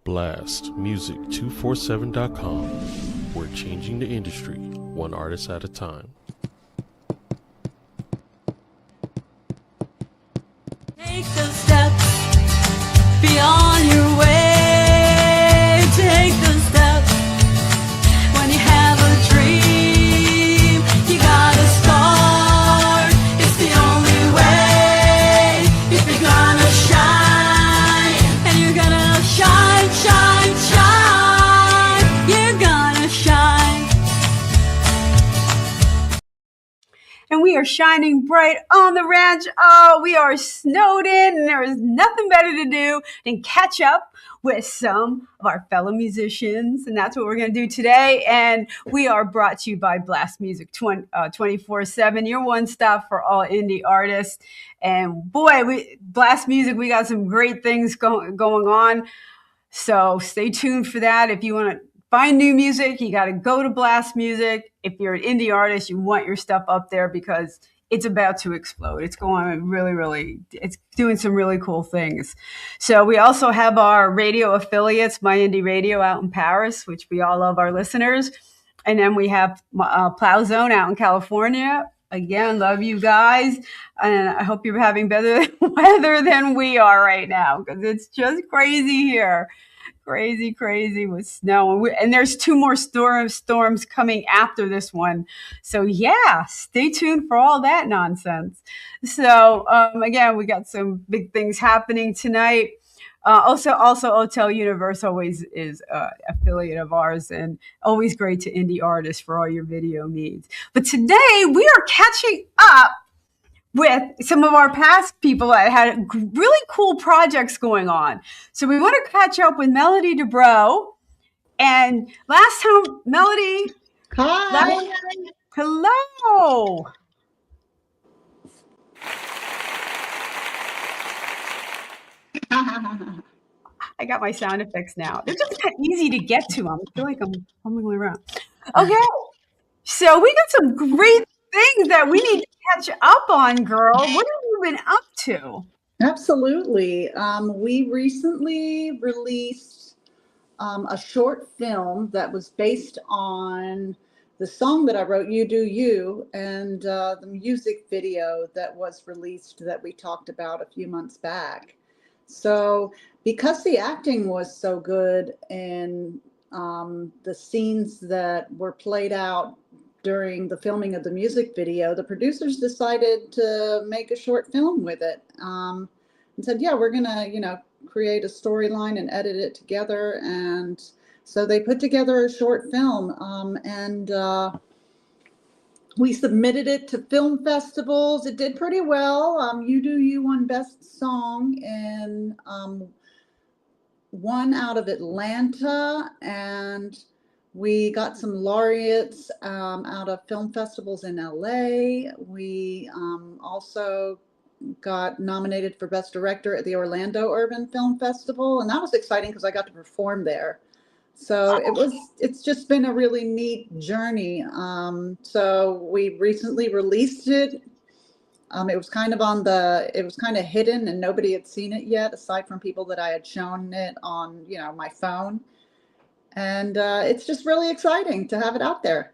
blastmusic247.com. We're changing the industry, one artist at a time. Take those steps beyond your way. Take those steps when you have a dream. You gotta start. It's the only way. If you're gonna shine, and you're gonna shine, shine, shine. You're gonna shine. And we are shining bright on the ranch. Oh, we are snowed in, and there is nothing better to do than catch up with some of our fellow musicians. And that's what we're going to do today. And we are brought to you by Blast Music 24/7, your one stop for all indie artists. And boy, Blast Music, we got some great things going on. So stay tuned for that. If you want to find new music, you got to go to Blast Music. If you're an indie artist, you want your stuff up there because it's about to explode. It's going really, it's doing some really cool things. So we also have our radio affiliates, My Indie Radio out in Paris, which we all love our listeners. And then we have Plow Zone out in California. Again, love you guys. And I hope you're having better weather than we are right now because it's just crazy here. Crazy with snow. And there's two more storms coming after this one. So yeah, stay tuned for all that nonsense. So again, we got some big things happening tonight. Also Hotel Universe always is affiliate of ours and always great to indie artists for all your video needs. But today we are catching up with some of our past people that had really cool projects going on. So we want to catch up with Melody DeBraux. And last time, Melody. Hi. Hello. I got my sound effects now. They're just kind of easy to get to. I feel like I'm fumbling around. Okay. So we got some great things that we need to catch up on, girl. What have you been up to? Absolutely. We recently released a short film that was based on the song that I wrote, You Do You, and the music video that was released that we talked about a few months back. So because the acting was so good and the scenes that were played out during the filming of the music video, the producers decided to make a short film with it and said, yeah, we're going to, create a storyline and edit it together. And so they put together a short film and we submitted it to film festivals. It did pretty well. You Do You won Best Song in one out of Atlanta, and we got some laureates out of film festivals in LA. We also got nominated for Best Director at the Orlando Urban Film Festival, and that was exciting because I got to perform there. So it's just been a really neat journey. So we recently released it. It was kind of hidden and nobody had seen it yet, aside from people that I had shown it on, my phone. And it's just really exciting to have it out there.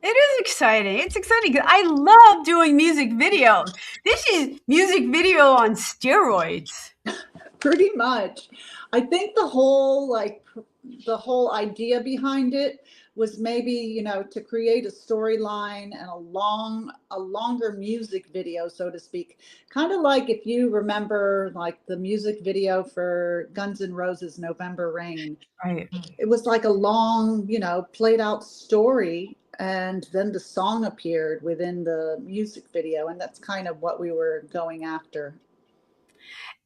It is exciting. It's exciting because I love doing music videos. This is music video on steroids. Pretty much. I think the whole idea behind it was maybe, to create a storyline and a longer music video, so to speak. Kind of like if you remember like the music video for Guns N' Roses' November Rain. Right. It was like a long, played out story, and then the song appeared within the music video, and that's kind of what we were going after.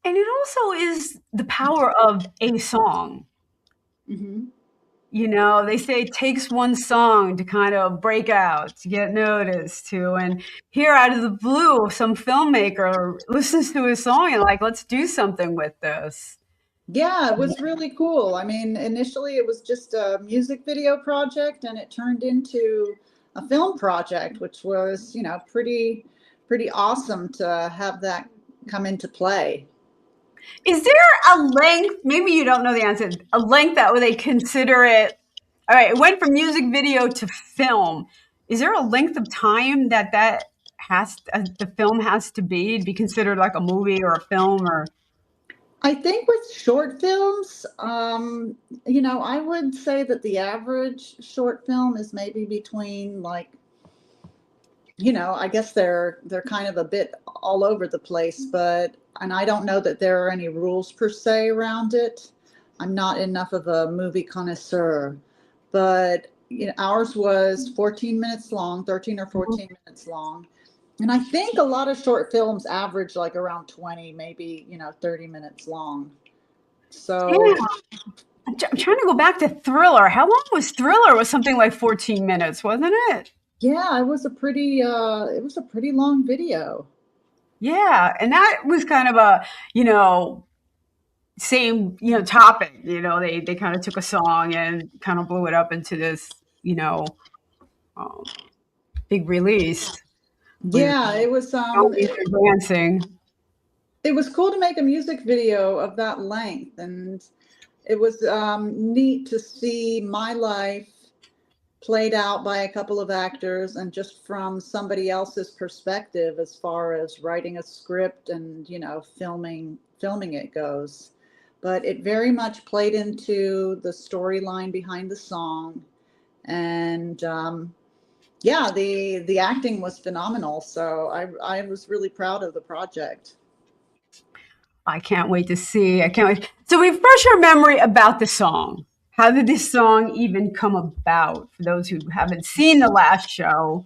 And it also is the power of a song. Mm-hmm. They say it takes one song to kind of break out, to get noticed, and here out of the blue, some filmmaker listens to a song and like, let's do something with this. Yeah, it was really cool. I mean, initially it was just a music video project, and it turned into a film project, which was, pretty awesome to have that come into play. Is there a length? Maybe you don't know the answer. A length that would they consider it? All right, it went from music video to film. Is there a length of time that has the film has to be considered like a movie or a film or? I think with short films, I would say that the average short film is maybe between like, I guess they're kind of a bit all over the place, and I don't know that there are any rules per se around it. I'm not enough of a movie connoisseur, but ours was 14 minutes long, 13 or 14 minutes long. And I think a lot of short films average like around 20, maybe, 30 minutes long. So Yeah. I'm trying to go back to Thriller. How long was Thriller? It was something like 14 minutes, wasn't it? yeah, it was a pretty long video. Yeah, and that was kind of a, same, topic. They kind of took a song and kind of blew it up into this, um, big release with Yeah, dancing. it was cool to make a music video of that length, and it was neat to see my life played out by a couple of actors and just from somebody else's perspective as far as writing a script and filming it goes. But it very much played into the storyline behind the song, and yeah, the acting was phenomenal. So I was really proud of the project. I can't wait to see. I can't wait. So refresh your memory about the song. How did this song even come about? For those who haven't seen the last show.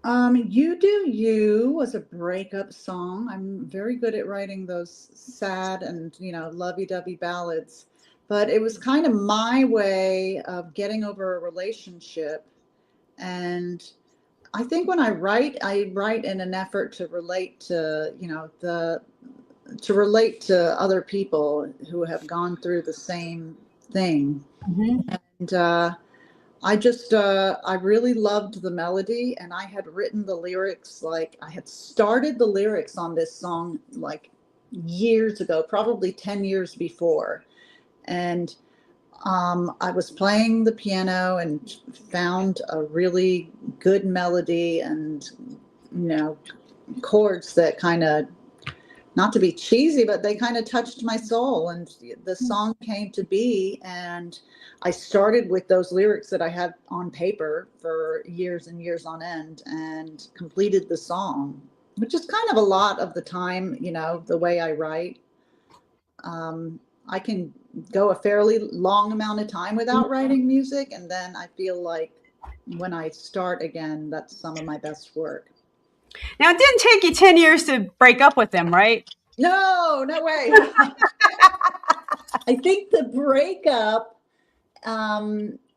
You Do You was a breakup song. I'm very good at writing those sad and, lovey-dovey ballads, but it was kind of my way of getting over a relationship. And I think when I write in an effort to relate to, to relate to other people who have gone through the same thing. Mm-hmm. And I really loved the melody, and I had written the lyrics, like I had started the lyrics on this song like years ago, probably 10 years before. And I was playing the piano and found a really good melody and, chords that kind of, not to be cheesy, but they kind of touched my soul, and the song came to be. And I started with those lyrics that I had on paper for years and years on end and completed the song, which is kind of a lot of the time, the way I write. I can go a fairly long amount of time without writing music, and then I feel like when I start again, that's some of my best work. Now, it didn't take you 10 years to break up with them, right? No way. I think the breakup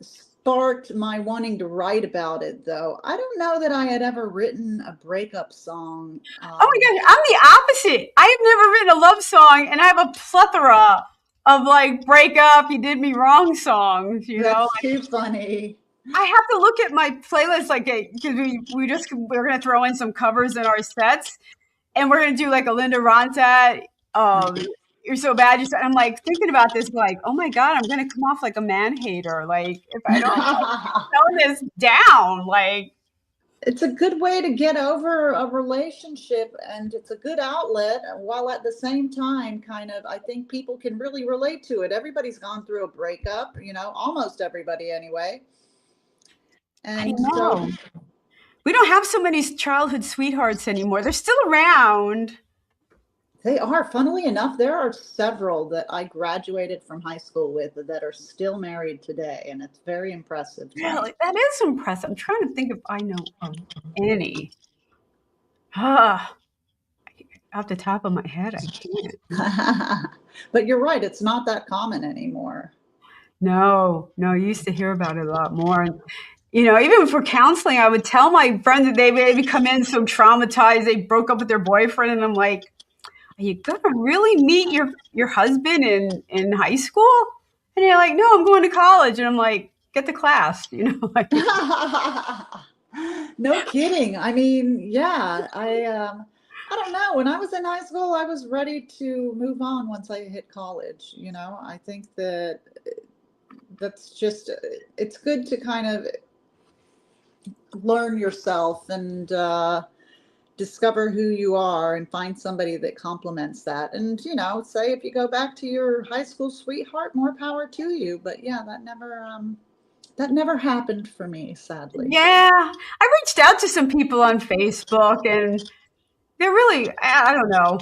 sparked my wanting to write about it, though. I don't know that I had ever written a breakup song. Oh my gosh, I'm the opposite. I have never written a love song, and I have a plethora of like breakup, you did me wrong songs, That's too funny. I have to look at my playlist, like, because we're going to throw in some covers in our sets, and we're going to do like a Linda Ronstadt, You're So Bad. I'm like thinking about this, like, oh my God, I'm going to come off like a man hater. Like, if I don't tone this down, like. It's a good way to get over a relationship, and it's a good outlet, while at the same time, kind of, I think people can really relate to it. Everybody's gone through a breakup, almost everybody anyway. And I know. We don't have so many childhood sweethearts anymore. They're still around. They are. Funnily enough, there are several that I graduated from high school with that are still married today, and it's very impressive. Really? That is impressive. I'm trying to think if I know of any. Off the top of my head, I can't. But you're right. It's not that common anymore. No, you used to hear about it a lot more. And, even for counseling, I would tell my friends that they maybe come in so traumatized, they broke up with their boyfriend, and I'm like, are you gonna really meet your husband in high school? And they're like, no, I'm going to college. And I'm like, get to class, like. No kidding. I mean, yeah, I don't know. When I was in high school, I was ready to move on once I hit college. I think that's just, it's good to kind of learn yourself and discover who you are and find somebody that complements that. And, say if you go back to your high school sweetheart, more power to you. But yeah, that never happened for me, sadly. Yeah, I reached out to some people on Facebook, and they're really, I don't know.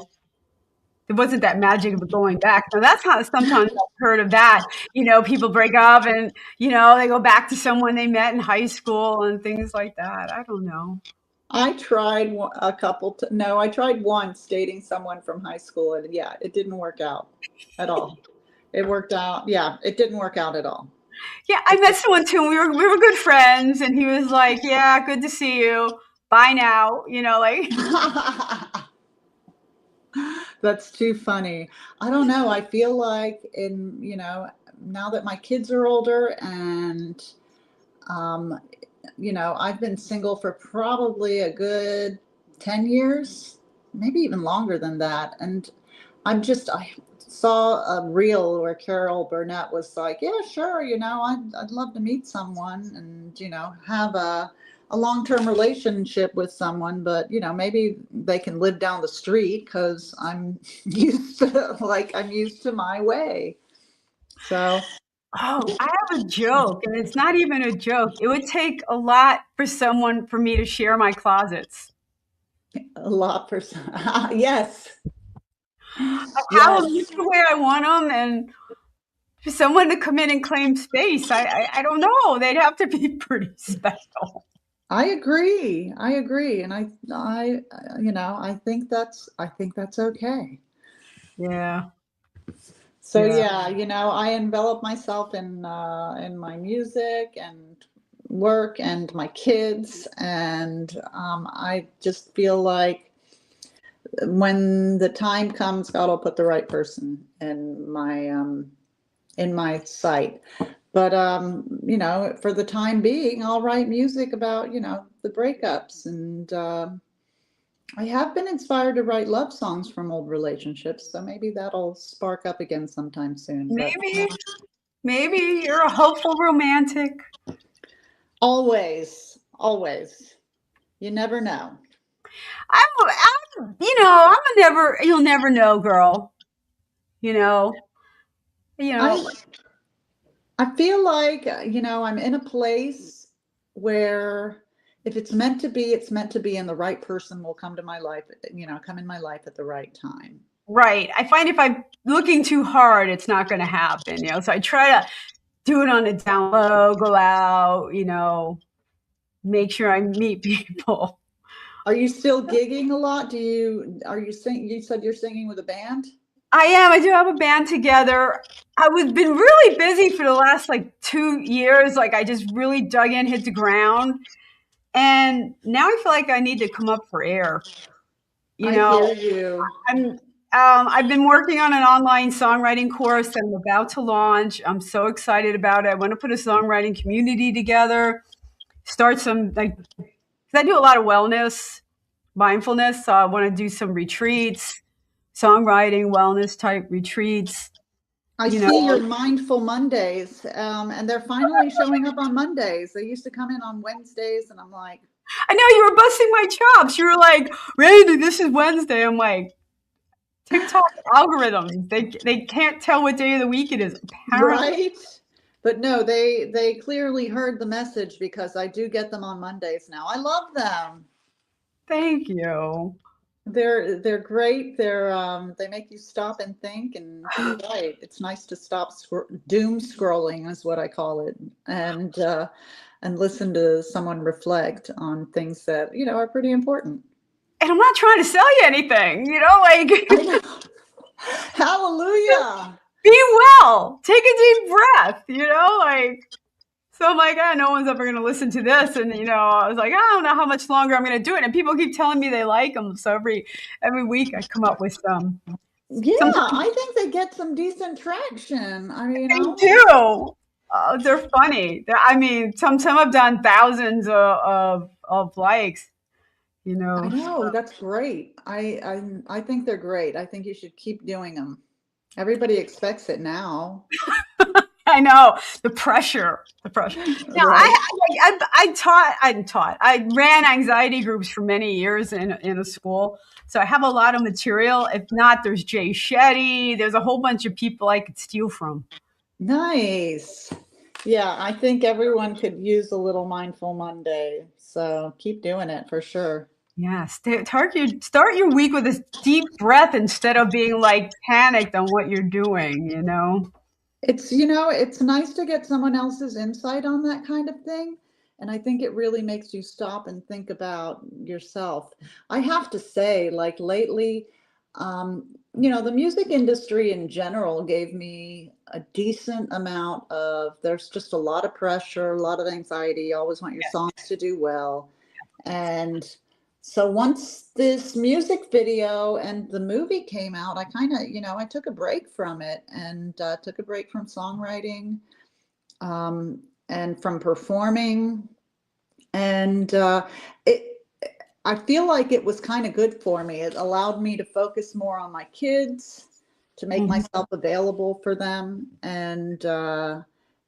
It wasn't that magic of going back. Now that's how sometimes I've heard of that. People break up and, they go back to someone they met in high school and things like that. I don't know. I tried a couple, no, I tried once dating someone from high school, and yeah, it didn't work out at all. It worked out. Yeah, it didn't work out at all. Yeah, I met someone too, and we were good friends, and he was like, "Yeah, good to see you. Bye now." Like. That's too funny. I don't know. I feel like now that my kids are older and, um, I've been single for probably a good 10 years, maybe even longer than that. And I saw a reel where Carol Burnett was like, yeah, sure. I'd love to meet someone and, have a long-term relationship with someone, but maybe they can live down the street because I'm used to my way. So Oh, I have a joke, and it's not even a joke. It would take a lot for me to share my closets. a lot for yes, I have them yes. just the way I want them, and for someone to come in and claim space, I don't know. They'd have to be pretty special. I agree. And I think that's okay. Yeah, So yeah. yeah, I envelop myself in my music and work and my kids, and I just feel like when the time comes, God will put the right person in my sight. But for the time being, I'll write music about the breakups, and I have been inspired to write love songs from old relationships, so maybe that'll spark up again sometime soon. But Maybe you're a hopeful romantic. always, always, you never know. I'm a you'll never know girl. You know, you know. I I feel like I'm in a place where if it's meant to be, it's meant to be, and the right person will come to my life. Come in my life at the right time. Right. I find if I'm looking too hard, it's not going to happen. So I try to do it on the down low, go out. Make sure I meet people. Are you still gigging a lot? Are you sing? You said you're singing with a band? I am. I do have a band together. I was been really busy for the last 2 years. Like I just really dug in, hit the ground, and now I feel like I need to come up for air. I hear you. I've been working on an online songwriting course that I'm about to launch. I'm so excited about it. I want to put a songwriting community together, start some 'cause I do a lot of wellness, mindfulness. So I want to do some retreats, songwriting, wellness type retreats. I see your Mindful Mondays, and they're finally showing up on Mondays. They used to come in on Wednesdays, and I'm like, I know you were busting my chops. You were like, Randy, this is Wednesday. I'm like, TikTok algorithms. They can't tell what day of the week it is. Apparently. right? But no, they clearly heard the message because I do get them on Mondays now. I love them. Thank you. They're great. They make you stop and think, and you're right. It's nice to stop doom scrolling is what I call it, and listen to someone reflect on things that are pretty important. And I'm not trying to sell you anything, Hallelujah. be well, take a deep breath, so I'm like, no one's ever going to listen to this. And, I was like, I don't know how much longer I'm going to do it. And people keep telling me they like them. So every week I come up with some. Yeah, I think they get some decent traction. I mean, they do. They're funny. I mean, some have done thousands of likes. you I know. know, that's great. I think they're great. I think you should keep doing them. Everybody expects it now, I know the pressure, the pressure. Now, right? I ran anxiety groups for many years in a school, so I have a lot of material. If not, there's Jay Shetty. There's a whole bunch of people I could steal from. Nice. Yeah, I think everyone could use a little Mindful Monday. So keep doing it for sure. Yeah, start your week with a deep breath instead of being like panicked on what you're doing. You know. It's nice to get someone else's insight on that kind of thing. And I think it really makes you stop and think about yourself. I have to say, like lately, the music industry in general gave me a decent amount of, there's just a lot of pressure, a lot of anxiety. You always want your songs to do well. And so once this music video and the movie came out, I kind of, I took a break from it and took a break from songwriting and from performing. And it, I feel like it was kind of good for me. It allowed me to focus more on my kids, to make Mhm. myself available for them. And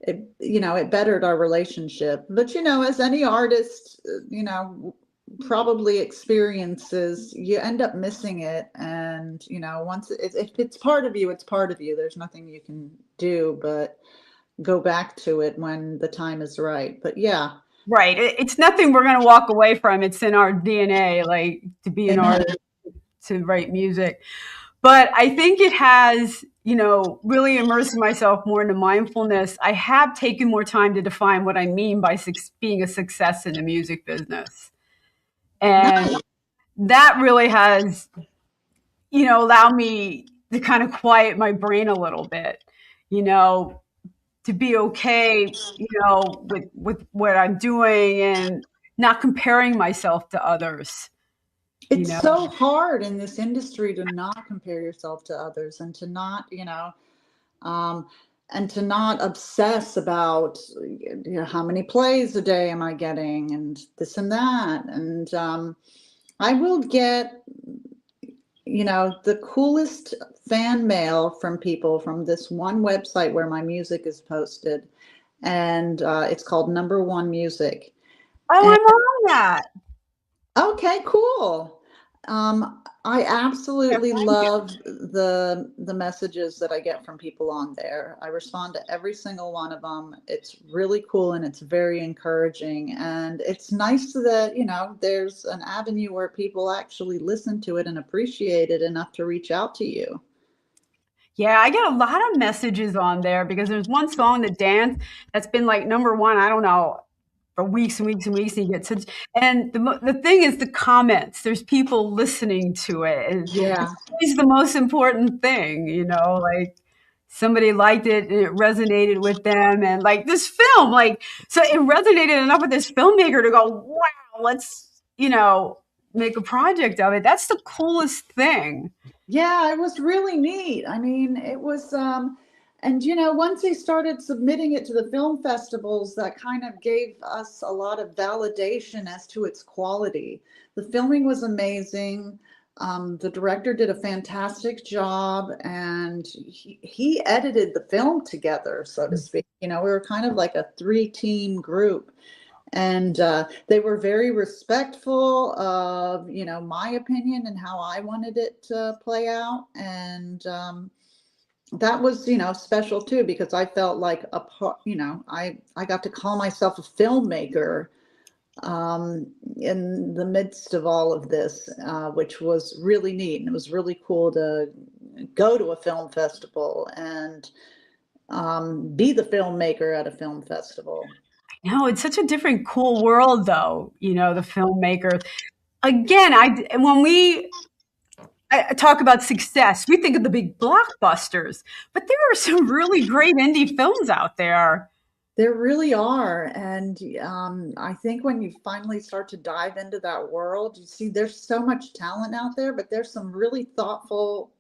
it bettered our relationship. But, as any artist, probably experiences, you end up missing it. And, once if it's part of you, it's part of you. There's nothing you can do but go back to it when the time is right. But yeah, Right. It's nothing we're going to walk away from. It's in our DNA, like to be an amen. artist, to write music. But I think it has, really immersed myself more into mindfulness. I have taken more time to define what I mean by being a success in the music business. And Nice. that really has, allowed me to kind of quiet my brain a little bit, you know, to be okay, with what I'm doing and not comparing myself to others, you It's know. so hard in this industry to not compare yourself to others and to not, um, and to not obsess about, how many plays a day am I getting and this and that. And I will get, the coolest fan mail from people from this one website where my music is posted. And it's called Number One Music. Oh, And I'm on that. okay, cool. I Yeah, absolutely thank you. love the messages that I get from people on there. I respond to every single one of them. It's really cool and it's very encouraging. And it's nice that, there's an avenue where people actually listen to it and appreciate it enough to reach out to you. Yeah, I get a lot of messages on there because there's one song, "The Dance," that's been like number one, I don't know, for weeks and weeks and weeks. And you get such, and the thing is the comments. There's people listening to it, and Yeah. it's always the most important thing, like somebody liked it and it resonated with them, and like this film, like so it resonated enough with this filmmaker to go, wow, let's make a project of it. That's the coolest thing. Yeah, it was really neat. I mean, it was, and once they started submitting it to the film festivals, that kind of gave us a lot of validation as to its quality. The filming was amazing. The director did a fantastic job, and he edited the film together, so to speak. We were kind of like a three-team group. And they were very respectful of my opinion and how I wanted it to play out. And that was special too, because I felt like a part, I got to call myself a filmmaker in the midst of all of this, which was really neat. And it was really cool to go to a film festival and be the filmmaker at a film festival. No, it's such a different, cool world, though. The filmmakers. Again, when I talk about success, we think of the big blockbusters, but there are some really great indie films out there. There really are. And I think when you finally start to dive into that world, you see there's so much talent out there, but there's some really thoughtful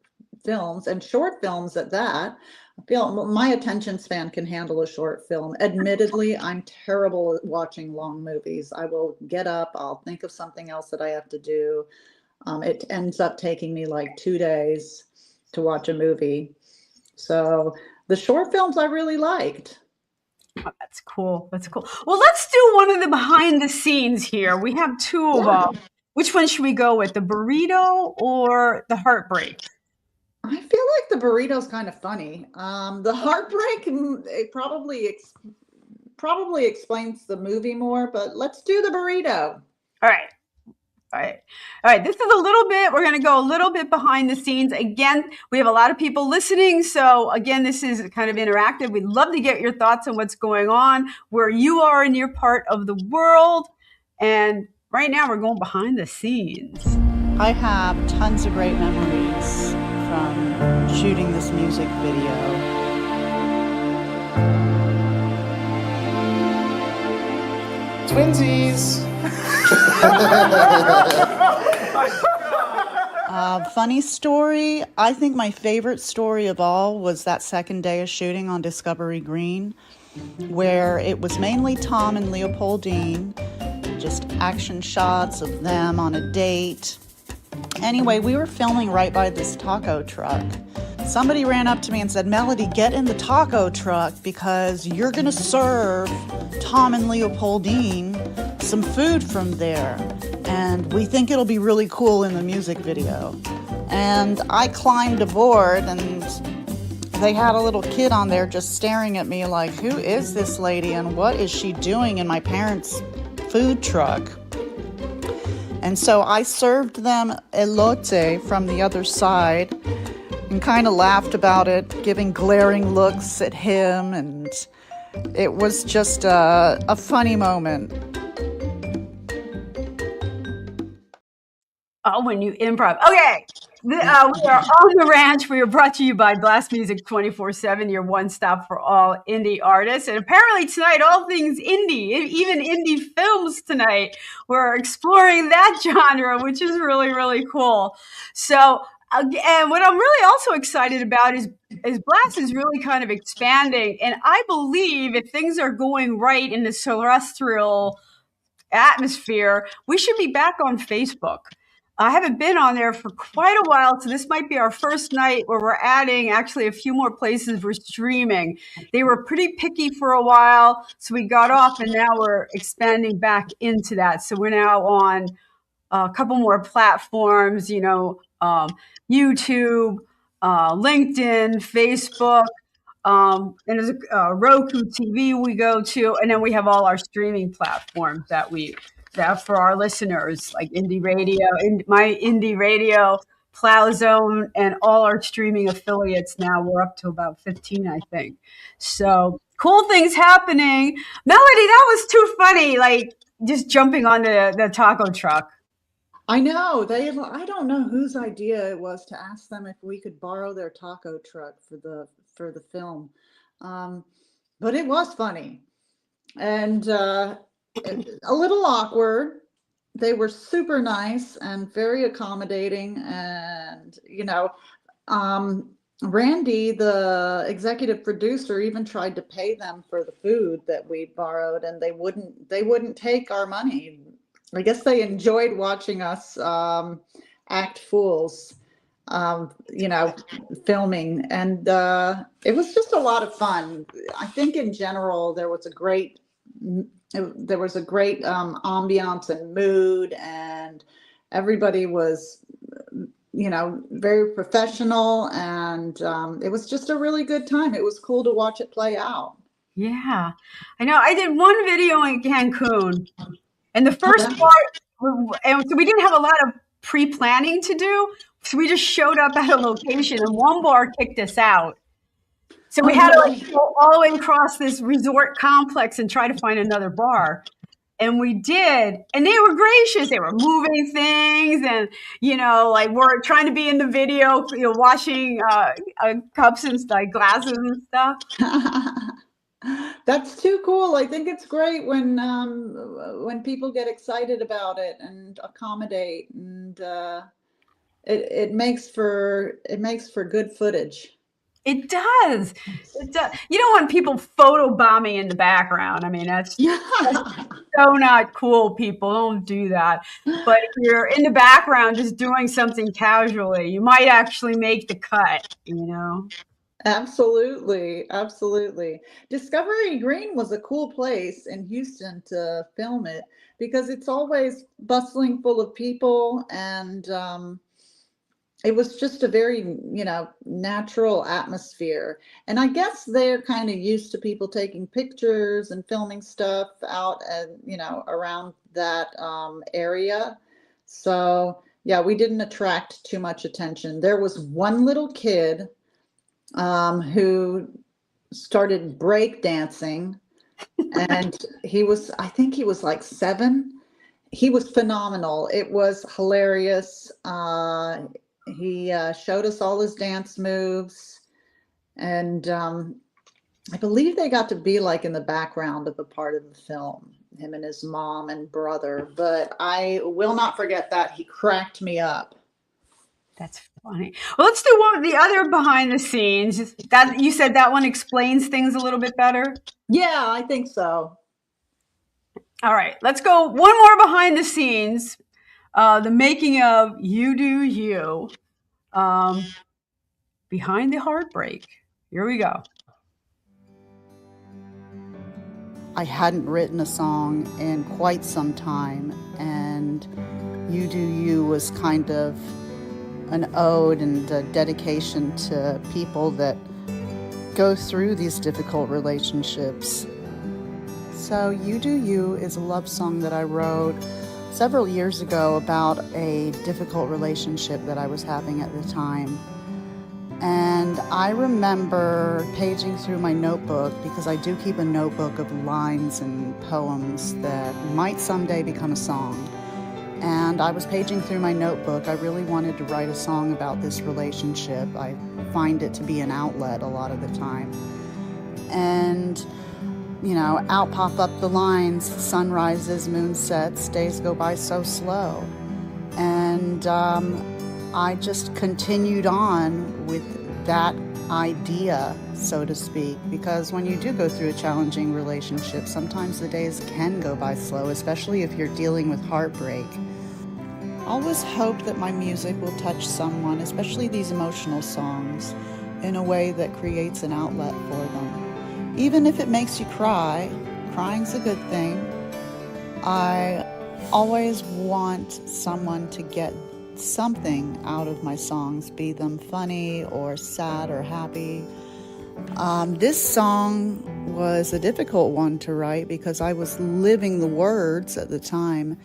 films and short films at that. I feel my attention span can handle a short film. Admittedly, I'm terrible at watching long movies. I will get up, I'll think of something else that I have to do. It ends up taking me like 2 days to watch a movie. So the short films I really liked. Oh, that's cool. That's cool. Well, let's do one of the behind the scenes here. We have two of Yeah. them. Which one should we go with? The burrito or the heartbreak? I feel like the burrito's kind of funny. The heartbreak, it probably explains the movie more, but let's do the burrito. All right. All right. All right. This is a little bit, we're going to go a little bit behind the scenes. Again, we have a lot of people listening. So again, this is kind of interactive. We'd love to get your thoughts on what's going on, where you are in your part of the world. And right now we're going behind the scenes. I have tons of great memories from shooting this music video. Twinsies! Funny story, I think my favorite story of all was that second day of shooting on Discovery Green, where it was mainly Tom and Leopoldine, just action shots of them on a date. Anyway, we were filming right by this taco truck. Somebody ran up to me and said, Melody, get in the taco truck because you're going to serve Tom and Leopoldine some food from there. And we think it'll be really cool in the music video. And I climbed aboard and they had a little kid on there just staring at me like, who is this lady and what is she doing in my parents' food truck? And so I served them elote from the other side and kind of laughed about it, giving glaring looks at him, and it was just a funny moment. Oh, when you improv. Okay. We are on the ranch. We are brought to you by Blast Music 24/7, your one-stop for all indie artists. And apparently tonight, all things indie, even indie films tonight. We're exploring that genre, which is really, really cool. So, and what I'm really also excited about is Blast is really kind of expanding. And I believe if things are going right in the terrestrial atmosphere, we should be back on Facebook. I haven't been on there for quite a while, so this might be our first night where we're adding actually a few more places we're streaming. They were pretty picky for a while, so we got off, and now we're expanding back into that. So we're now on a couple more platforms, YouTube, LinkedIn, Facebook, and there's a Roku TV we go to, and then we have all our streaming platforms that for our listeners, like Indie Radio, my Indie Radio, Plow Zone, and all our streaming affiliates. Now we're up to about 15, I think. So cool things happening. Melody, that was too funny. Like just jumping on the taco truck. I know I don't know whose idea it was to ask them if we could borrow their taco truck for the film, but it was funny and a little awkward. They were super nice and very accommodating, and Randie, the executive producer, even tried to pay them for the food that we borrowed, and they wouldn't take our money. I guess they enjoyed watching us act fools, filming, and it was just a lot of fun. I think in general there was a great ambiance and mood, and everybody was very professional, and it was just a really good time. It was cool to watch it play out. Yeah, I know. I did one video in Cancun, and the first part, and so we didn't have a lot of pre-planning to do, so we just showed up at a location, and one bar kicked us out. So we had to go all the way across this resort complex and try to find another bar. And we did. And they were gracious. They were moving things and, we're trying to be in the video, washing cups and like glasses and stuff. That's too cool. I think it's great when people get excited about it and accommodate, and it makes for good footage. It does. It does. You don't want people photobombing in the background. I mean, that's so not cool, people. Don't do that. But if you're in the background just doing something casually, you might actually make the cut, you know? Absolutely, absolutely. Discovery Green was a cool place in Houston to film it because it's always bustling full of people, and it was just a very, natural atmosphere. And I guess they're kind of used to people taking pictures and filming stuff out and, around that area. So, yeah, we didn't attract too much attention. There was one little kid who started break dancing, and I think he was like 7. He was phenomenal. It was hilarious. He showed us all his dance moves, and I believe they got to be like in the background of a part of the film, him and his mom and brother. But I will not forget that. He cracked me up. That's funny. Well, let's do one the other behind the scenes. That you said that one explains things a little bit better. Yeah, I think so. All right, let's go one more behind the scenes. The making of You Do You. Behind the Heartbreak. Here we go. I hadn't written a song in quite some time, and You Do You was kind of an ode and a dedication to people that go through these difficult relationships. So You Do You is a love song that I wrote several years ago about a difficult relationship that I was having at the time. And I remember paging through my notebook, because I do keep a notebook of lines and poems that might someday become a song. And I was paging through my notebook. I really wanted to write a song about this relationship. I find it to be an outlet a lot of the time. And, out pop up the lines, sun rises, moon sets, days go by so slow. And I just continued on with that idea, so to speak, because when you do go through a challenging relationship, sometimes the days can go by slow, especially if you're dealing with heartbreak. I always hope that my music will touch someone, especially these emotional songs, in a way that creates an outlet for them. Even if it makes you cry, crying's a good thing. I always want someone to get something out of my songs, be them funny or sad or happy. This song was a difficult one to write because I was living the words at the time.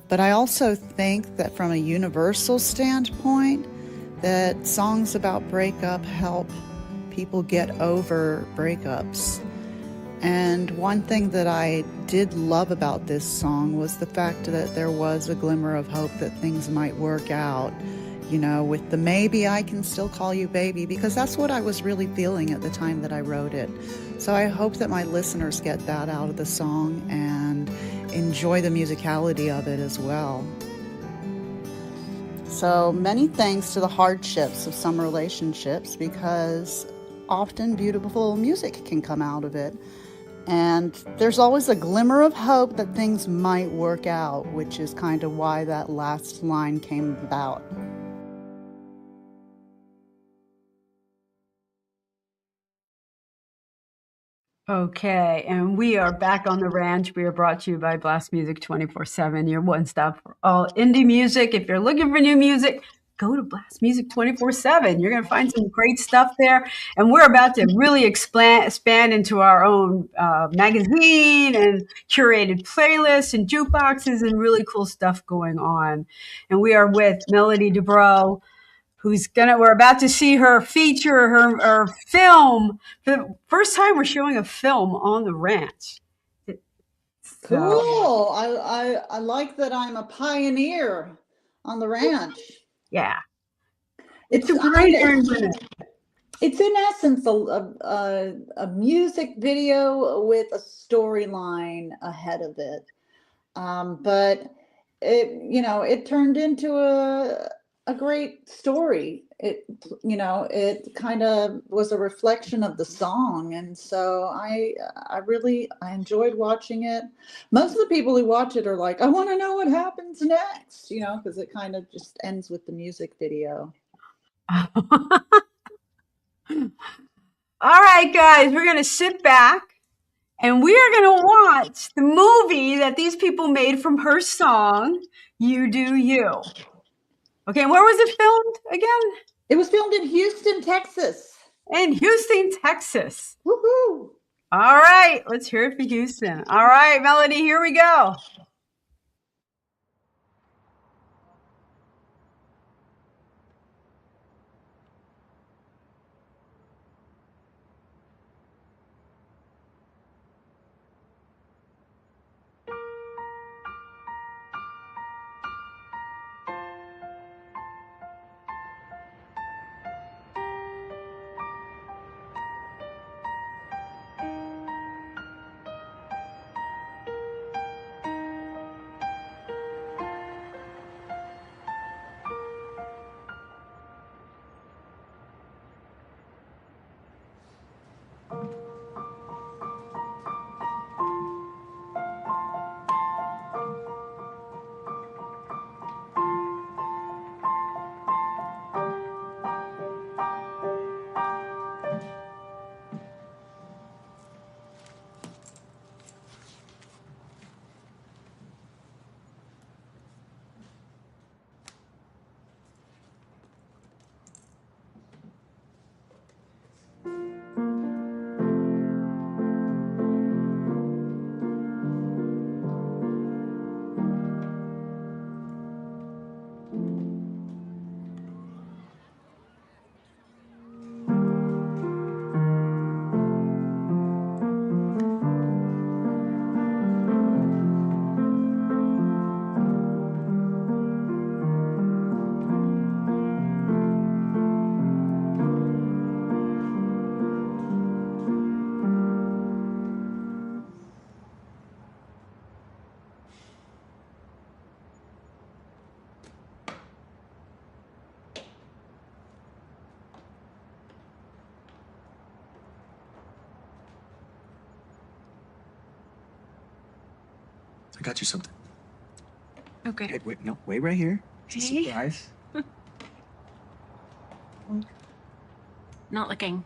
But I also think that from a universal standpoint, that songs about breakup help people get over breakups. And one thing that I did love about this song was the fact that there was a glimmer of hope that things might work out, with the maybe I can still call you baby, because that's what I was really feeling at the time that I wrote it. So I hope that my listeners get that out of the song and enjoy the musicality of it as well. So many thanks to the hardships of some relationships, because often beautiful music can come out of it. And there's always a glimmer of hope that things might work out, which is kind of why that last line came about. Okay, and we are back on the ranch. We are brought to you by Blast Music 24/7, your one stop for all indie music. If you're looking for new music, go to Blast Music 24/7. You're going to find some great stuff there. And we're about to really expand into our own magazine and curated playlists and jukeboxes and really cool stuff going on. And we are with Melody DeBraux, we're about to see her feature, her film. For the first time, we're showing a film on the ranch. Cool. I like that I'm a pioneer on the ranch. Yeah. It's in essence a music video with a storyline ahead of it. But it turned into a great story. It kind of was a reflection of the song, and so I enjoyed watching it. Most of the people who watch it are like, I want to know what happens next, because it kind of just ends with the music video. All right, guys, we're going to sit back and we are going to watch the movie that these people made from her song, You Do You. Okay, where was it filmed again? It was filmed in Houston, Texas. In Houston, Texas. Woohoo! All right, let's hear it for Houston. All right, Melody, here we go. I got you something. Okay. Hey, wait, no, wait right here. It's a Hey. surprise. Not looking.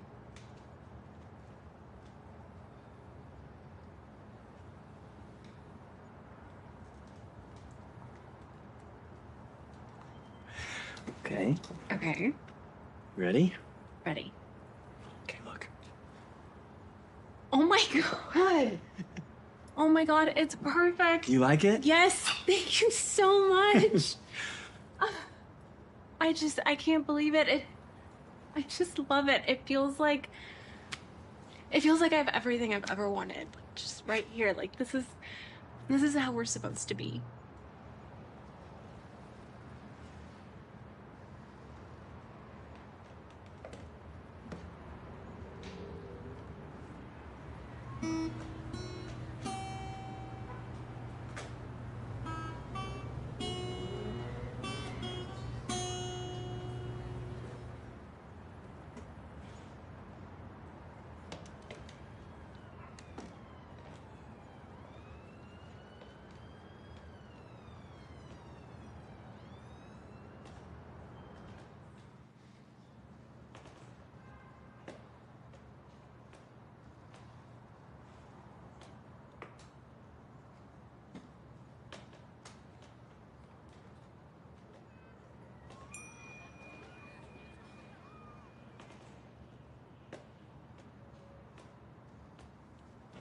Okay, Okay. ready? Ready. Okay, look. Oh my god. Oh my god, it's perfect. You like it? Yes, thank you so much. I can't believe it. I just love it. It feels like I have everything I've ever wanted. Like, just right here. Like this is how we're supposed to be.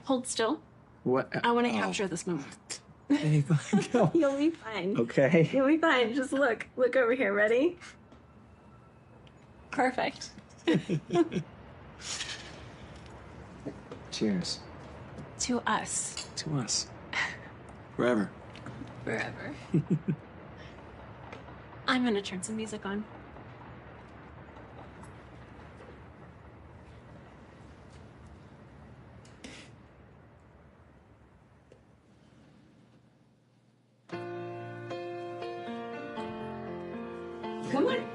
Hold still. What? I want to capture this moment. Hey, go. You'll be fine. Okay. You'll be fine. Just look. Look over here. Ready? Perfect. Cheers. To us. To us. Forever. Forever. I'm gonna turn some music on. Come on.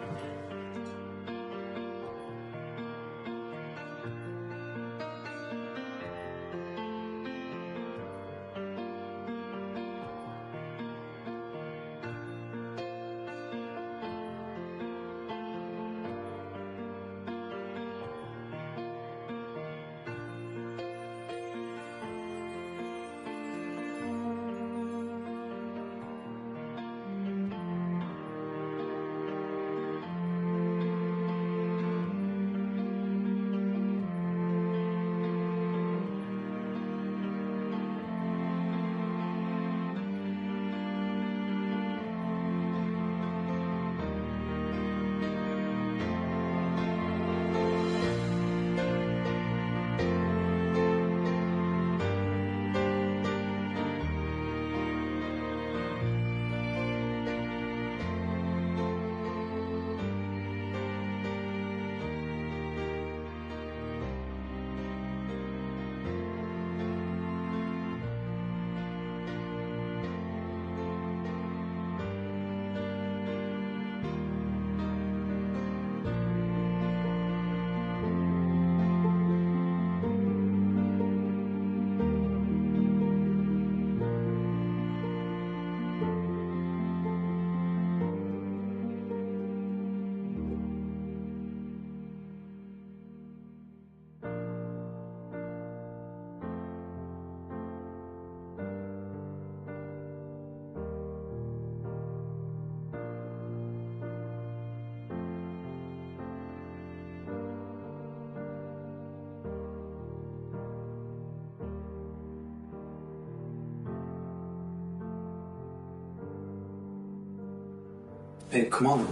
Babe, come on.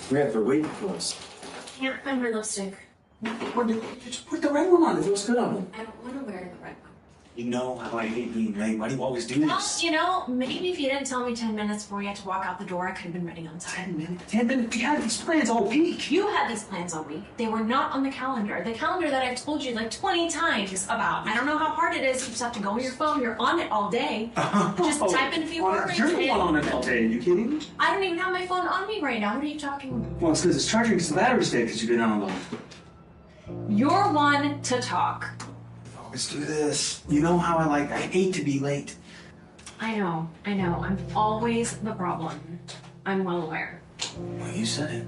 Red, they're waiting for us. Can't find my lipstick. Just put the red one on. It looks good on you. I don't want to wear the red one. You know how I hate being late. Why do you always do Well, this? you know, maybe if you didn't tell me 10 minutes before you had to walk out the door, I could have been ready on time. 10 minutes? 10 minutes? We had these plans all week. You had these plans all week. They were not on the calendar. The calendar that I've told you like 20 times about. I don't know how hard it is. You just have to go on your phone. You're on it all day. Just type in a few words. You're the one on it all day. Are you kidding me? I don't even have my phone on me right now. What are you talking about? Well, it's because it's charging because the battery's dead because you've been on the... You're one to talk. Let's do this. You know how I hate to be late. I know. I'm always the problem. I'm well aware. Well, you said it.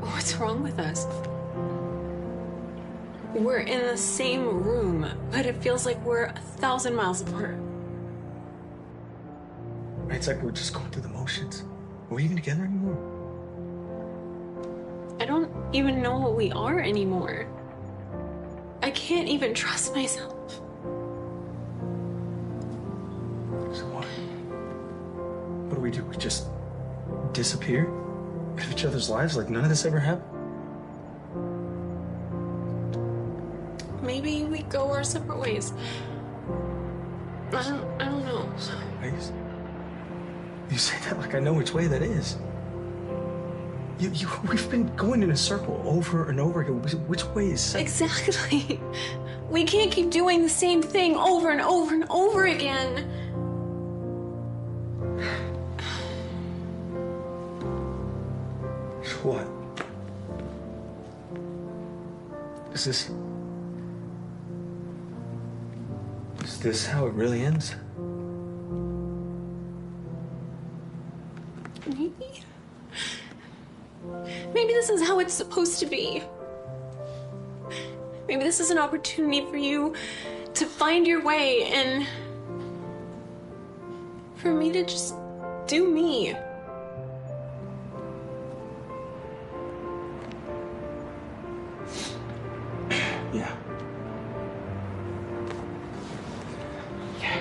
What's wrong with us? We're in the same room, but it feels like we're 1,000 miles apart. It's like we're just going through the motions. Are we even together anymore? I don't even know what we are anymore. I can't even trust myself. So what? What do? We just disappear out of each other's lives like none of this ever happened? Maybe we go our separate ways. I don't know. Ways? You say that like I know which way that is. We've been going in a circle over and over again. Which way is... Exactly. We can't keep doing the same thing over and over and over again. What? Is this how it really ends? Maybe this is how it's supposed to be. Maybe this is an opportunity for you to find your way and for me to just do me. Yeah. Yeah.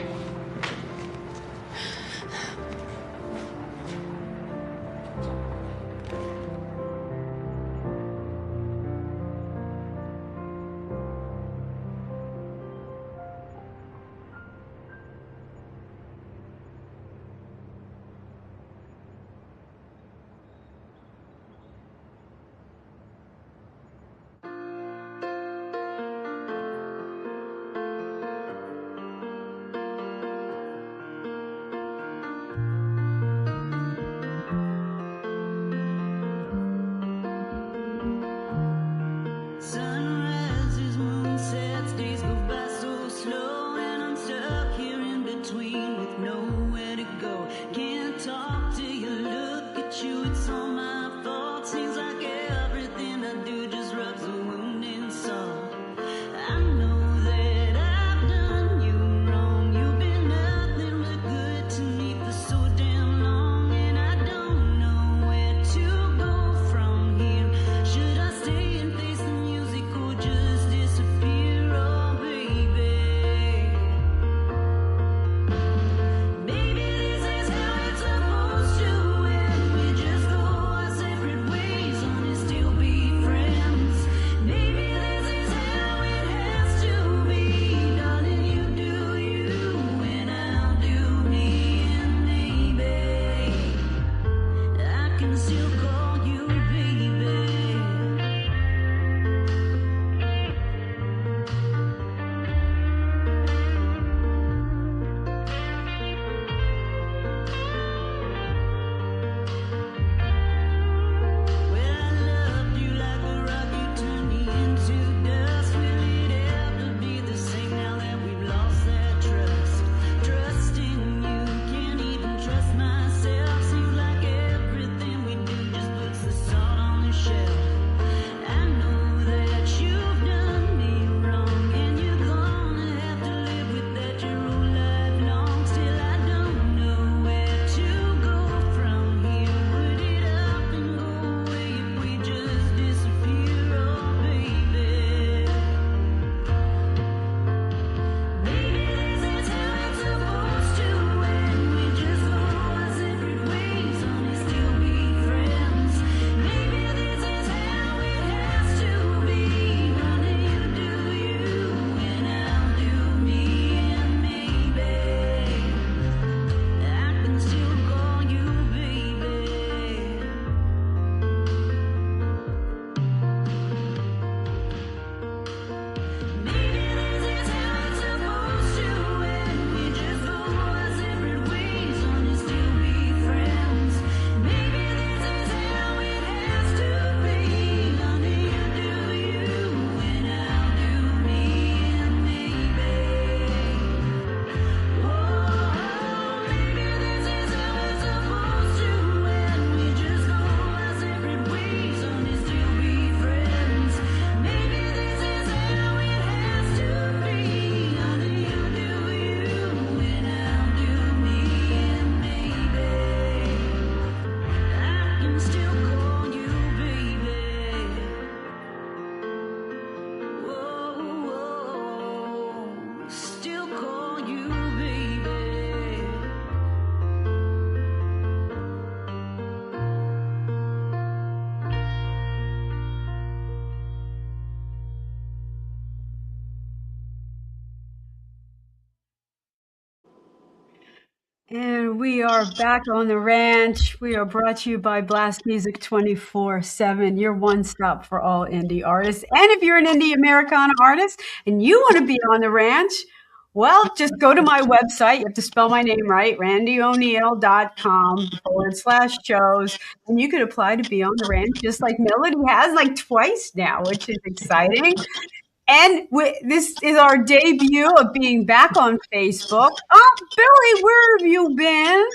And we are back on the ranch. We are brought to you by Blast Music 24/7, your one stop for all indie artists. And if you're an indie Americana artist and you want to be on the ranch, well, just go to my website. You have to spell my name right, randieoneil.com/shows. And you could apply to be on the ranch just like Melody has like twice now, which is exciting. And this is our debut of being back on Facebook. Oh, Billy, where have you been?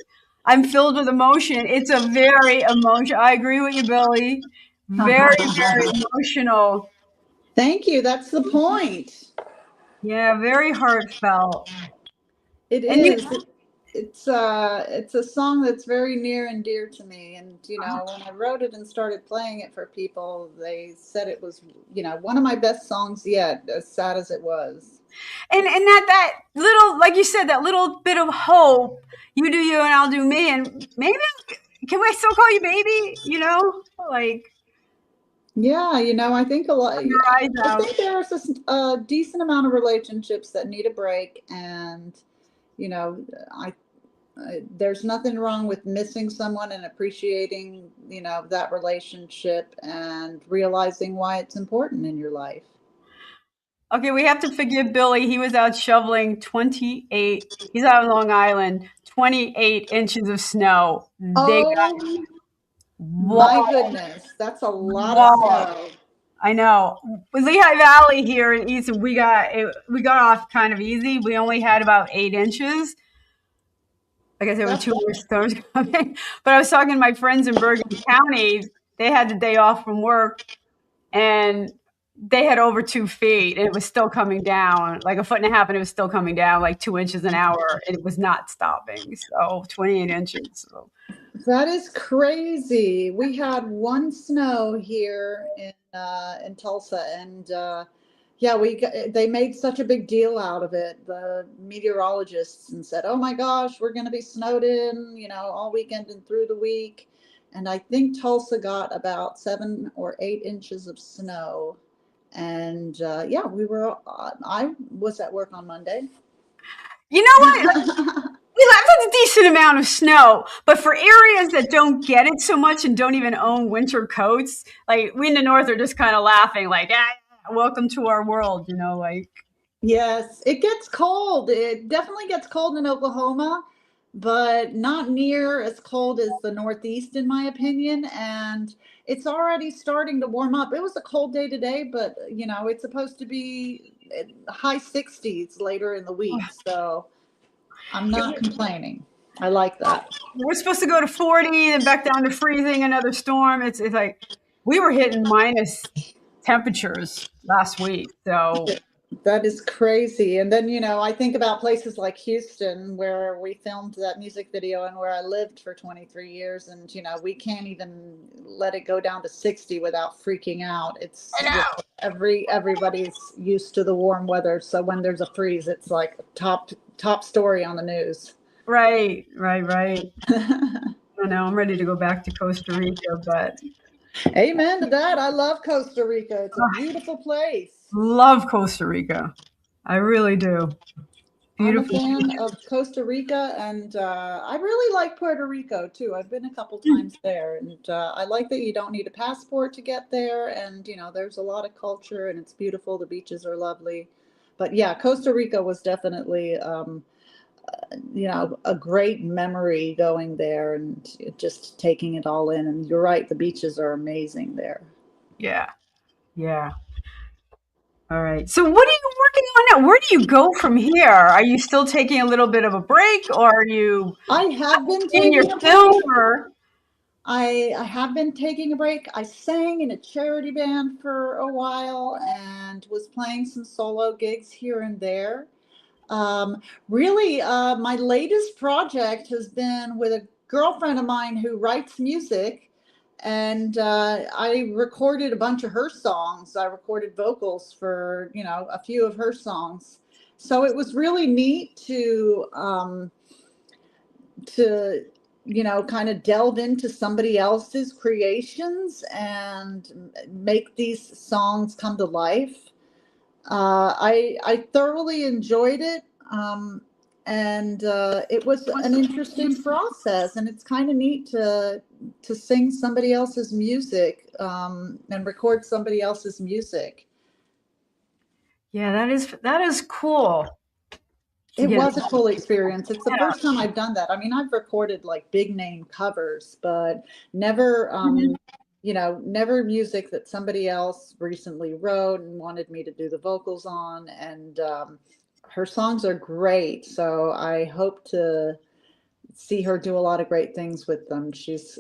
I'm filled with emotion. It's a very emotional. I agree with you, Billy. Very, very emotional. Thank you. That's the point. Yeah, very heartfelt. It And you, is. It's a song that's very near and dear to me. And when I wrote it and started playing it for people, they said it was one of my best songs yet, as sad as it was. and that little, like you said, that little bit of hope. You do you, and I'll do me. And maybe can we still call you baby? Like Yeah, I think a lot. your eyes I out. think there's a decent amount of relationships that need a break, and I there's nothing wrong with missing someone and appreciating that relationship and realizing why it's important in your life. Okay, we have to forgive Billy. He was out shoveling 28. He's out on Long Island, 28 inches of snow. They got Oh my walloped. goodness, that's a lot of Walloped. snow. I know. With Lehigh Valley here in Easton, we got off kind of easy. We only had about 8 inches. I guess there were That's two more storms coming. But I was talking to my friends in Bergen County. They had the day off from work, and they had over 2 feet, and it was still coming down like a foot and a half, and it was still coming down like 2 inches an hour, and it was not stopping. So 28 inches. So. That is crazy. We had one snow here in Tulsa, and yeah, they made such a big deal out of it. The meteorologists and said, "Oh my gosh, we're going to be snowed in, all weekend and through the week." And I think Tulsa got about 7 or 8 inches of snow. And yeah, I was at work on Monday. You know what? That's a decent amount of snow, but for areas that don't get it so much and don't even own winter coats, like we in the north are just kind of laughing, like, welcome to our world, like. Yes, it gets cold. It definitely gets cold in Oklahoma, but not near as cold as the Northeast, in my opinion. And it's already starting to warm up. It was a cold day today, but it's supposed to be high 60s later in the week. So I'm not complaining. I like that. We're supposed to go to 40 and back down to freezing, another storm. It's like we were hitting minus temperatures last week. So That is crazy. And then, I think about places like Houston where we filmed that music video and where I lived for 23 years. And, we can't even let it go down to 60 without freaking out. It's everybody's used to the warm weather. So when there's a freeze, it's like top story on the news. Right. I know I'm ready to go back to Costa Rica, but Amen to that. I love Costa Rica. It's a beautiful place. love Costa Rica. I really do. Beautiful. I'm a fan of Costa Rica, and I really like Puerto Rico too. I've been a couple times there, and I like that you don't need a passport to get there. And there's a lot of culture, and it's beautiful. The beaches are lovely, but yeah, Costa Rica was definitely a great memory going there and just taking it all in. And you're right, the beaches are amazing there. Yeah. All right. So what are you working on now? Where do you go from here? Are you still taking a little bit of a break, or are you I have been in taking your a film? break. Or I have been taking a break. I sang in a charity band for a while and was playing some solo gigs here and there. Really, my latest project has been with a girlfriend of mine who writes music, and I recorded a bunch of her songs. I recorded vocals for a few of her songs, so it was really neat to kind of delve into somebody else's creations and make these songs come to life. I thoroughly enjoyed it. and it was an interesting process, and it's kind of neat to sing somebody else's music and record somebody else's music. Yeah, that is cool. It was a cool experience. It's the first time I've done that. I mean, I've recorded like big name covers, but never, never music that somebody else recently wrote and wanted me to do the vocals on. And her songs are great. So I hope to see her do a lot of great things with them. She's,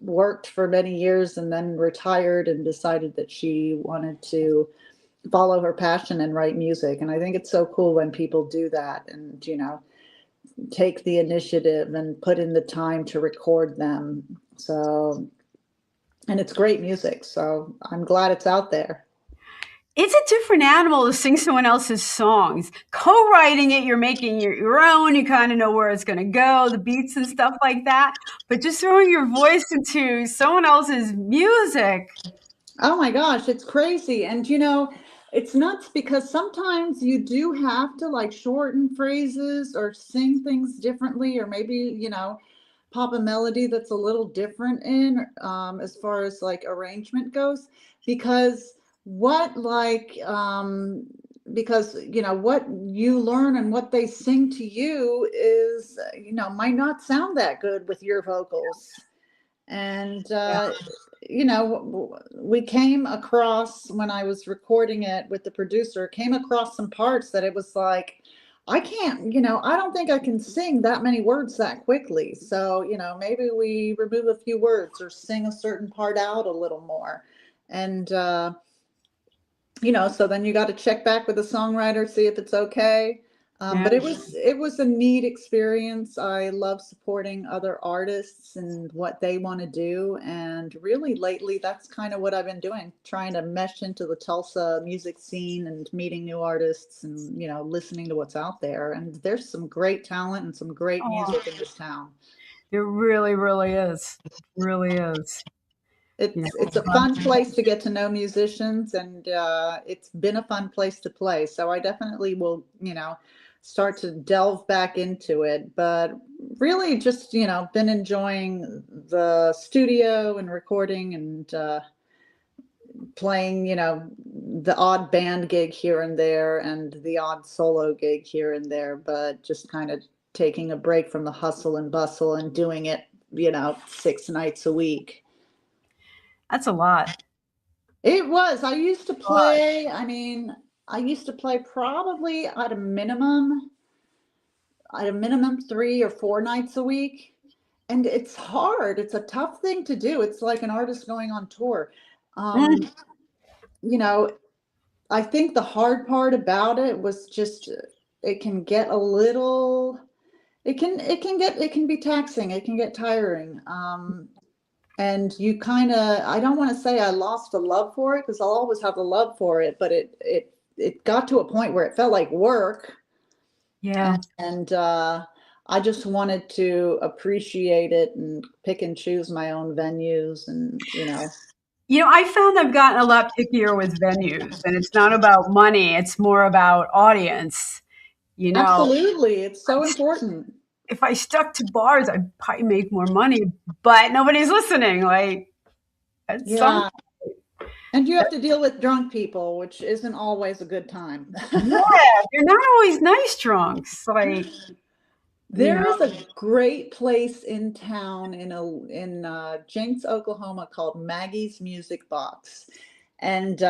worked for many years and then retired and decided that she wanted to follow her passion and write music. And I think it's so cool when people do that and, take the initiative and put in the time to record them. So, and it's great music. So I'm glad it's out there. It's a different animal to sing someone else's songs. Co-writing it, you're making it your own. You kind of know where it's going to go, the beats and stuff like that. But just throwing your voice into someone else's music. Oh my gosh, it's crazy. And it's nuts because sometimes you do have to like shorten phrases or sing things differently, or maybe, pop a melody that's a little different in as far as like arrangement goes, because what you learn and what they sing to you is, might not sound that good with your vocals. And, we came across, when I was recording it with the producer, came across some parts that it was like, I can't, I don't think I can sing that many words that quickly. So, maybe we remove a few words or sing a certain part out a little more. And, so then you got to check back with the songwriter, see if it's okay. But it was a neat experience. I love supporting other artists and what they want to do. And really lately, that's kind of what I've been doing, trying to mesh into the Tulsa music scene and meeting new artists and, listening to what's out there. And there's some great talent and some great music in this town. There really, really is. Really is. It's a fun place to get to know musicians, and it's been a fun place to play. So I definitely will, start to delve back into it, but really just, been enjoying the studio and recording and playing, the odd band gig here and there and the odd solo gig here and there, but just kind of taking a break from the hustle and bustle and doing it, 6 nights a week. That's a lot. It was. I used to play, probably at a minimum 3 or 4 nights a week. And it's hard. It's a tough thing to do. It's like an artist going on tour. I think the hard part about it was just, it can get a little, it can be taxing. It can get tiring. And you kind of, I don't want to say I lost a love for it, because I'll always have a love for it, but it got to a point where it felt like work. Yeah. And I just wanted to appreciate it and pick and choose my own venues and, I found I've gotten a lot pickier with venues, and it's not about money. It's more about audience, Absolutely. It's so important. If I stuck to bars, I'd probably make more money, but nobody's listening. Like, and you have to deal with drunk people, which isn't always a good time. Yeah, they're not always nice drunks. Like, there is a great place in town in Jenks, Oklahoma, called Maggie's Music Box, and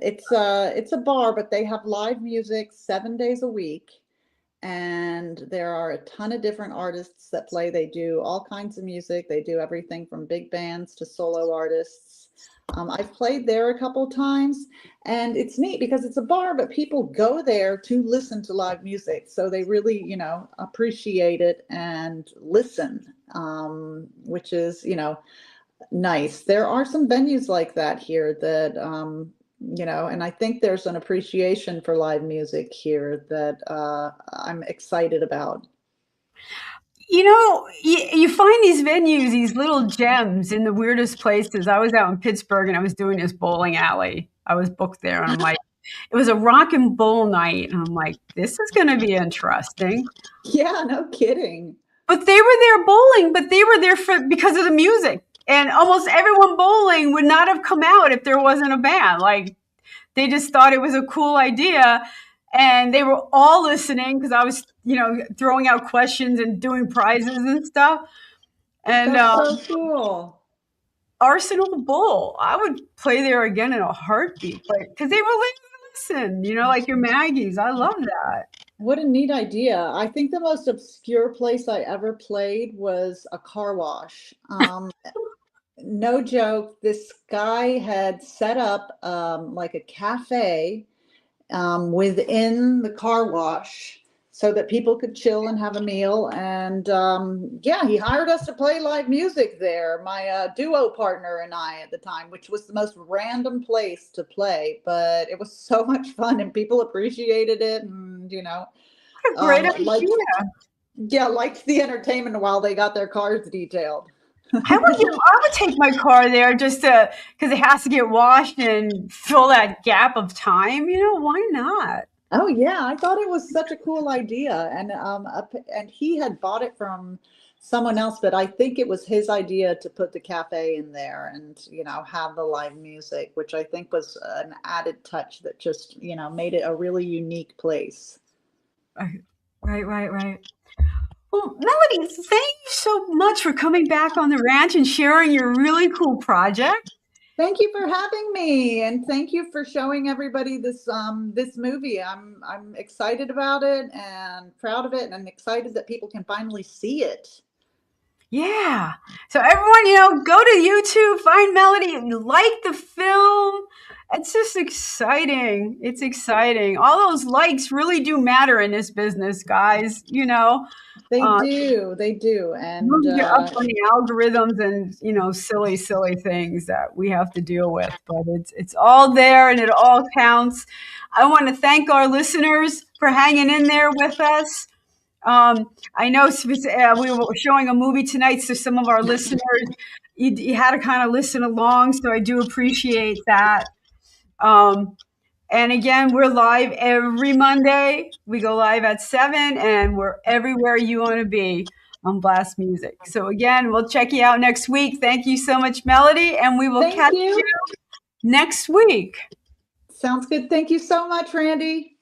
it's a bar, but they have live music 7 days a week. And there are a ton of different artists that play. They do all kinds of music. They do everything from big bands to solo artists. I've played there a couple times, and it's neat because it's a bar, but people go there to listen to live music. So they really, appreciate it and listen, which is, nice. There are some venues like that here that, and I think there's an appreciation for live music here that I'm excited about. You find these venues, these little gems in the weirdest places. I was out in Pittsburgh and I was doing this bowling alley. I was booked there, and I'm like, It was a rock and bowl night. And I'm like, this is going to be interesting. Yeah, no kidding. But they were there bowling, but they were there because of the music. And almost everyone bowling would not have come out if there wasn't a band. Like, they just thought it was a cool idea. And they were all listening because I was, throwing out questions and doing prizes and stuff. And That's so cool. Arsenal Bowl, I would play there again in a heartbeat, because they were listen, like your Maggies. I love that. What a neat idea. I think the most obscure place I ever played was a car wash. No joke, this guy had set up like a cafe within the car wash so that people could chill and have a meal. And yeah, he hired us to play live music there, my duo partner and I at the time, which was the most random place to play, but it was so much fun and people appreciated it. And, What a great idea. Liked the entertainment while they got their cars detailed. I would take my car there just because it has to get washed and fill that gap of time. Why not? Oh yeah, I thought it was such a cool idea, and he had bought it from someone else, but I think it was his idea to put the cafe in there and have the live music, which I think was an added touch that just made it a really unique place. Right. Well, Melody, thank you so much for coming back on the ranch and sharing your really cool project. Thank you for having me, and thank you for showing everybody this movie. I'm excited about it and proud of it, and I'm excited that people can finally see it. Yeah. So everyone, go to YouTube, find Melody, and like the film. It's just exciting. It's exciting. All those likes really do matter in this business, guys. They do. And you're up on the algorithms and silly things that we have to deal with. But it's all there and it all counts. I want to thank our listeners for hanging in there with us. I know we were showing a movie tonight, so some of our listeners, you had to kind of listen along, so I do appreciate that. And again, we're live every Monday. We go live at 7, and we're everywhere you want to be on Blast Music. So again, we'll check you out next week. Thank you so much, Melody, and we will catch you next week. Sounds good. Thank you so much, Randie.